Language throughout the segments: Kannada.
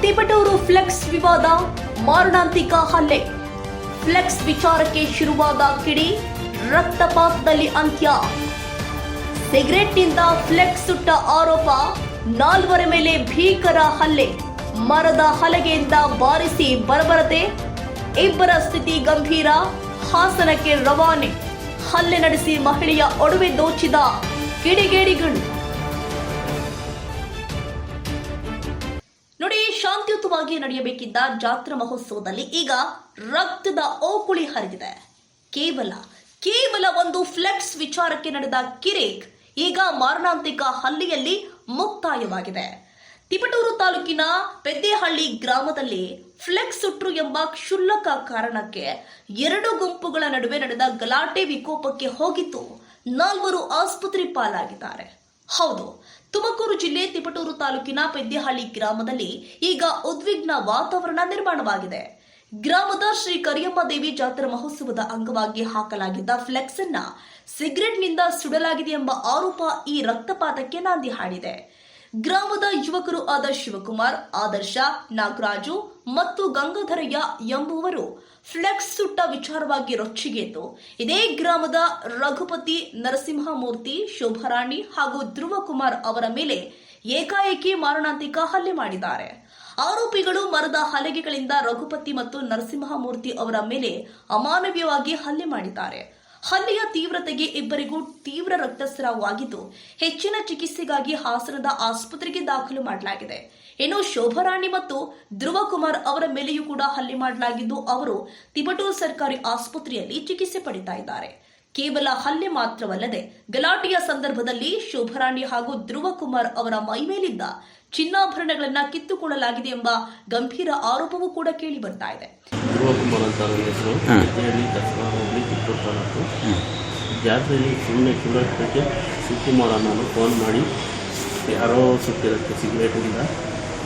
ತಿಪಟೂರು ಫ್ಲೆಕ್ಸ್ ವಿವಾದ, ಮಾರಣಾಂತಿಕ ಹಲ್ಲೆ. ಫ್ಲೆಕ್ಸ್ ವಿಚಾರಕ್ಕೆ ಶುರುವಾದ ಕಿಡಿ, ರಕ್ತಪಾತದಲ್ಲಿ ಅಂತ್ಯ. ಸಿಗರೆಟ್ನಿಂದ ಫ್ಲೆಕ್ಸ್ ಸುಟ್ಟ ಆರೋಪ, 4 ಮೇಲೆ ಭೀಕರ ಹಲ್ಲೆ. ಮರದ ಹಲಗೆಯಿಂದ ಬಾರಿಸಿ ಬರಬರತೆ, 2 ಸ್ಥಿತಿ ಗಂಭೀರ. ಹಾಸನಕ್ಕೆ ರವಾನೆ. ಹಲ್ಲೆ ನಡೆಸಿ ಮಹಿಳೆಯ ಒಡವೆ ದೋಚಿದ ಕಿಡಿಗೇಡಿಗಳು. ನೋಡಿ, ಶಾಂತಿಯುತವಾಗಿ ನಡೆಯಬೇಕಿದ್ದ ಜಾತ್ರಾ ಮಹೋತ್ಸವದಲ್ಲಿ ಈಗ ರಕ್ತದ ಓಕುಳಿ ಹರಿದಿದೆ. ಕೇವಲ ಒಂದು ಫ್ಲೆಕ್ಸ್ ವಿಚಾರಕ್ಕೆ ನಡೆದ ಕಿರಿಕ್ ಈಗ ಮಾರಣಾಂತಿಕ ಹಲ್ಲೆಯಲ್ಲಿ ಮುಕ್ತಾಯವಾಗಿದೆ. ತಿಪಟೂರು ತಾಲೂಕಿನ ಪೆದ್ದೇಹಳ್ಳಿ ಗ್ರಾಮದಲ್ಲಿ ಫ್ಲೆಕ್ಸ್ ಸುಟ್ರು ಎಂಬ ಕ್ಷುಲ್ಲಕ ಕಾರಣಕ್ಕೆ 2 ಗುಂಪುಗಳ ನಡುವೆ ನಡೆದ ಗಲಾಟೆ ವಿಕೋಪಕ್ಕೆ ಹೋಗಿದ್ದು 4 ಆಸ್ಪತ್ರೆ ಪಾಲಾಗಿದ್ದಾರೆ. ಹೌದು, ತುಮಕೂರು ಜಿಲ್ಲೆ ತಿಪಟೂರು ತಾಲೂಕಿನ ಪೆದ್ದೇಹಳ್ಳಿ ಗ್ರಾಮದಲ್ಲಿ ಈಗ ಉದ್ವಿಗ್ನ ವಾತಾವರಣ ನಿರ್ಮಾಣವಾಗಿದೆ. ಗ್ರಾಮದ ಶ್ರೀ ಕರಿಯಮ್ಮ ದೇವಿ ಜಾತ್ರಾ ಮಹೋತ್ಸವದ ಅಂಗವಾಗಿ ಹಾಕಲಾಗಿದ್ದ ಫ್ಲೆಕ್ಸ್ ಅನ್ನ ಸಿಗರೆಟ್ನಿಂದ ಸುಡಲಾಗಿದೆ ಎಂಬ ಆರೋಪ ಈ ರಕ್ತಪಾತಕ್ಕೆ ನಾಂದಿ ಹಾಡಿದೆ. ಗ್ರಾಮದ ಯುವಕರು ಆದ ಶಿವಕುಮಾರ್, ಆದರ್ಶ, ನಾಗರಾಜು ಮತ್ತು ಗಂಗಾಧರಯ್ಯ ಎಂಬುವರು ಫ್ಲೆಕ್ಸ್ ಸುಟ್ಟ ವಿಚಾರವಾಗಿ ರೊಚ್ಚಿಗೆದ್ದು ಇದೇ ಗ್ರಾಮದ ರಘುಪತಿ, ನರಸಿಂಹಮೂರ್ತಿ, ಶೋಭಾರಾಣಿ ಹಾಗೂ ಧ್ರುವಕುಮಾರ್ ಅವರ ಮೇಲೆ ಏಕಾಏಕಿ ಮಾರಣಾಂತಿಕ ಹಲ್ಲೆ ಮಾಡಿದ್ದಾರೆ. ಆರೋಪಿಗಳು ಮರದ ಹಲಗೆಗಳಿಂದ ರಘುಪತಿ ಮತ್ತು ನರಸಿಂಹಮೂರ್ತಿ ಅವರ ಮೇಲೆ ಅಮಾನವೀಯವಾಗಿ ಹಲ್ಲೆ ಮಾಡಿದ್ದಾರೆ. ಹಲ್ಲೆಯ ತೀವ್ರತೆಗೆ ಇಬ್ಬರಿಗೂ ತೀವ್ರ ರಕ್ತಸ್ರಾವವಾಗಿದ್ದು ಹೆಚ್ಚಿನ ಚಿಕಿತ್ಸೆಗಾಗಿ ಹಾಸನದ ಆಸ್ಪತ್ರೆಗೆ ದಾಖಲು ಮಾಡಲಾಗಿದೆ. ಇನ್ನು ಶೋಭಾರಾಣಿ ಮತ್ತು ಧ್ರುವಕುಮಾರ್ ಅವರ ಮೇಲೆಯೂ ಕೂಡ ಹಲ್ಲೆ ಮಾಡಲಾಗಿದ್ದು ಅವರು ತಿಪಟೂರು ಸರ್ಕಾರಿ ಆಸ್ಪತ್ರೆಯಲ್ಲಿ ಚಿಕಿತ್ಸೆ ಪಡಿತಾ ಇದ್ದಾರೆ. ಕೇವಲ ಹಲ್ಲೆ ಮಾತ್ರವಲ್ಲದೆ ಗಲಾಟೆಯ ಸಂದರ್ಭದಲ್ಲಿ ಶೋಭಾರಾಣಿ ಹಾಗೂ ಧ್ರುವಕುಮಾರ್ ಅವರ ಮೈಮೇಲಿದ್ದ ಚಿನ್ನಾಭರಣಗಳನ್ನ ಕಿತ್ತುಕೊಳ್ಳಲಾಗಿದೆ ಎಂಬ ಗಂಭೀರ ಆರೋಪವೂ ಕೂಡ ಕೇಳಿ ಬರ್ತಾ ಇದೆ. ಧ್ರುವಕುಮಾರ್ ಅಂತ ಹೆಸರು, ಕಿತ್ತೂರು ತಾಲೂಕು. ಜಾತ್ರೆಯಲ್ಲಿ ಸುಮ್ಮನೆ ಸುಳ್ಳಕ್ಕೆ ಶಿವಕುಮಾರ್ ನಾನು ಫೋನ್ ಮಾಡಿ ಯಾರೋ ಸುತ್ತಿರುತ್ತೆ ಸಿಗರೇಟಿಂದ,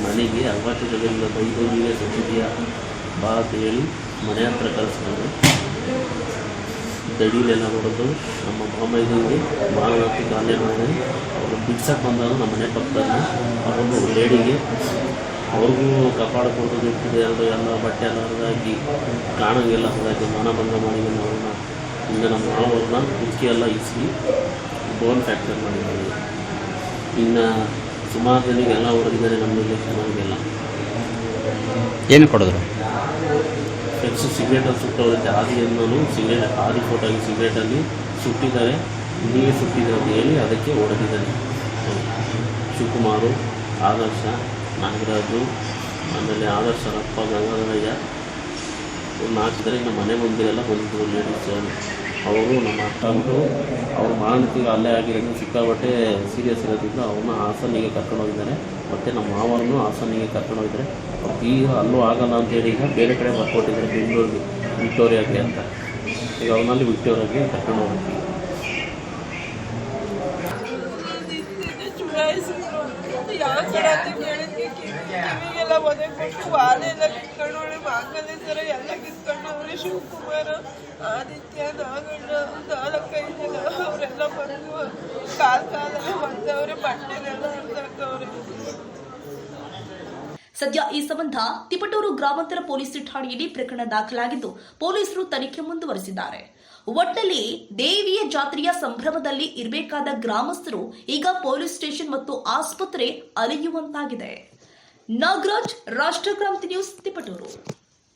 ನನಗೆ ಅವಾಚ್ಯಗಳಿಂದ ಬೈದು ನೀವೇ ಸುತ್ತಿದೆಯಾ ಬಾ ಅಂತ ಹೇಳಿ ಮನೆ ಹತ್ರ ಕಳಿಸ್ತಾರೆ. ದಡಿಲೆಲ್ಲ ಹೊಡೆದು ನಮ್ಮ ಮಾಮೈದಂಗೆ ಮಾನವಕ್ಕೆ ಗಾಲೆ ಮಾಡಿ ಅವರು ಬಿಡ್ಸಕ್ಕೆ ಬಂದಾಗ ನಮ್ಮ ಮನೆ ಪಕ್ಕದಲ್ಲಿ ಅವರೊಂದು ಲೇಡಿಗೆ ಅವ್ರಿಗೂ ಕಪಾಳ ಕೊಟ್ಟು ದುಡ್ಡಿದೆ ಎಲ್ಲ ಬಟ್ಟೆ ಎಲ್ಲ ಹರಿದಾಕಿ ಕಾಣಂಗೆಲ್ಲ ಹರಿದಾಕಿ ಮಾನಭಂಗ ಮಾಡಿ ಅವ್ರನ್ನ ಹಿಂಗೆ ನಮ್ಮ ಮಾವವ್ರನ್ನ ಕುರ್ಕಿ ಎಲ್ಲ ಇಸಿ ಬೋನ್ ಫ್ರ್ಯಾಕ್ಚರ್ ಮಾಡಿದ್ದಾರೆ. ಇನ್ನು ಸುಮಾರು ಜನಗೆಲ್ಲ ಹೊಡೆದಿದ್ದಾರೆ. ನಮ್ಮ ರಿಲೇಷನ್ಗೆಲ್ಲ ಏನು ಕೊಡಿದ್ರು? ಫ್ಲೆಕ್ಸ್ ಸಿಗರೇಟಲ್ಲಿ ಸುಟ್ಟೋಗುತ್ತೆ. ಆದಿಯನ್ನು ಸಿಗರೇಟ್ ಆದಿ ಫೋಟೋಗಿ ಸಿಗರೇಟಲ್ಲಿ ಸುಟ್ಟಿದ್ದಾರೆ, ನೀವೇ ಸುಟ್ಟಿದ್ದಾರೆ ಅಂತ ಹೇಳಿ ಅದಕ್ಕೆ ಹೊಡೆದಿದ್ದಾರೆ. ಶಿವಕುಮಾರು, ಆದರ್ಶ, ನಾಗರಾಜು, ಆಮೇಲೆ ಆದರ್ಶರಪ್ಪ, ಗಂಗಾಧರಯ್ಯ 4 ಜನ ಇನ್ನು ಮನೆ ಮುಂದೆಲ್ಲ ಬಂದಿದ್ದರು ಲೇಡೀಸ್. ಅವರು ನಮ್ಮ ಅಕ್ಕಂಟು ಅವ್ರು ಮಾನಸಿಕ ಹಲ್ಲೆ ಆಗಿರೋದು ಸಿಕ್ಕಾಬಟ್ಟೆ ಸೀರಿಯಸ್ ಇರೋದ್ರಿಂದ ಅವ್ರನ್ನ ಹಾಸನಿಗೆ ಕರ್ಕೊಂಡು ಹೋಗಿದ್ದಾರೆ. ಮತ್ತು ನಮ್ಮ ಮಾವರನ್ನು ಹಾಸನಿಗೆ ಕರ್ಕೊಂಡು ಹೋಗಿದ್ದಾರೆ. ಈಗ ಅಲ್ಲೂ ಆಗಲ್ಲ ಅಂತೇಳಿ ಈಗ ಬೇರೆ ಕಡೆ ಬರ್ಕೊಟ್ಟಿದ್ದಾರೆ, ಬೆಂಗಳೂರಿಗೆ ವಿಕ್ಟೋರಿಯಾಗೆ ಅಂತ. ಈಗ ಅವನಲ್ಲಿ ವಿಕ್ಟೋರಿಯಾಗೆ ಕರ್ಕೊಂಡು ಹೋಗ್ತೀವಿ. ಯಾವ ಕಡೆ ಅಂತ ಕೇಳಿದ್ವಿ, ಕಿವಿಗೆಲ್ಲ ಒದೆ ಕೊಟ್ಟು ವಾಲೆ ಎಲ್ಲ ಕಿತ್ಕೊಂಡವ್ರೆ, ಮಾಂಗಲ್ಯ ಸರ ಎಲ್ಲ ಕಿತ್ಕೊಂಡವ್ರೆ. ಶಿವಕುಮಾರ್, ಆದಿತ್ಯ, ನಾಗಣ್ಣ 4-5 ಜನ ಅವರೆಲ್ಲ ಬಂದು ಕಾಲೆಲ್ಲ ಬಂದವ್ರೆ, ಬಟ್ಟೆಲೆಲ್ಲ ಹರಿದಾಕವ್ರೆ. ಸದ್ಯ ಈ ಸಂಬಂಧ ತಿಪಟೂರು ಗ್ರಾಮಾಂತರ ಪೊಲೀಸ್ ಠಾಣೆಯಲ್ಲಿ ಪ್ರಕರಣ ದಾಖಲಾಗಿದ್ದು ಪೊಲೀಸರು ತನಿಖೆ ಮುಂದುವರೆಸಿದ್ದಾರೆ. ಒಟ್ಟಲ್ಲಿ ದೇವಿಯ ಜಾತ್ರೆಯ ಸಂಭ್ರಮದಲ್ಲಿ ಇರಬೇಕಾದ ಗ್ರಾಮಸ್ಥರು ಈಗ ಪೊಲೀಸ್ ಸ್ಟೇಷನ್ ಮತ್ತು ಆಸ್ಪತ್ರೆ ಅಲೆಯುವಂತಾಗಿದೆ. ನಾಗರಾಜ್, ರಾಷ್ಟ್ರಕ್ರಾಂತಿ ನ್ಯೂಸ್, ತಿಪಟೂರು.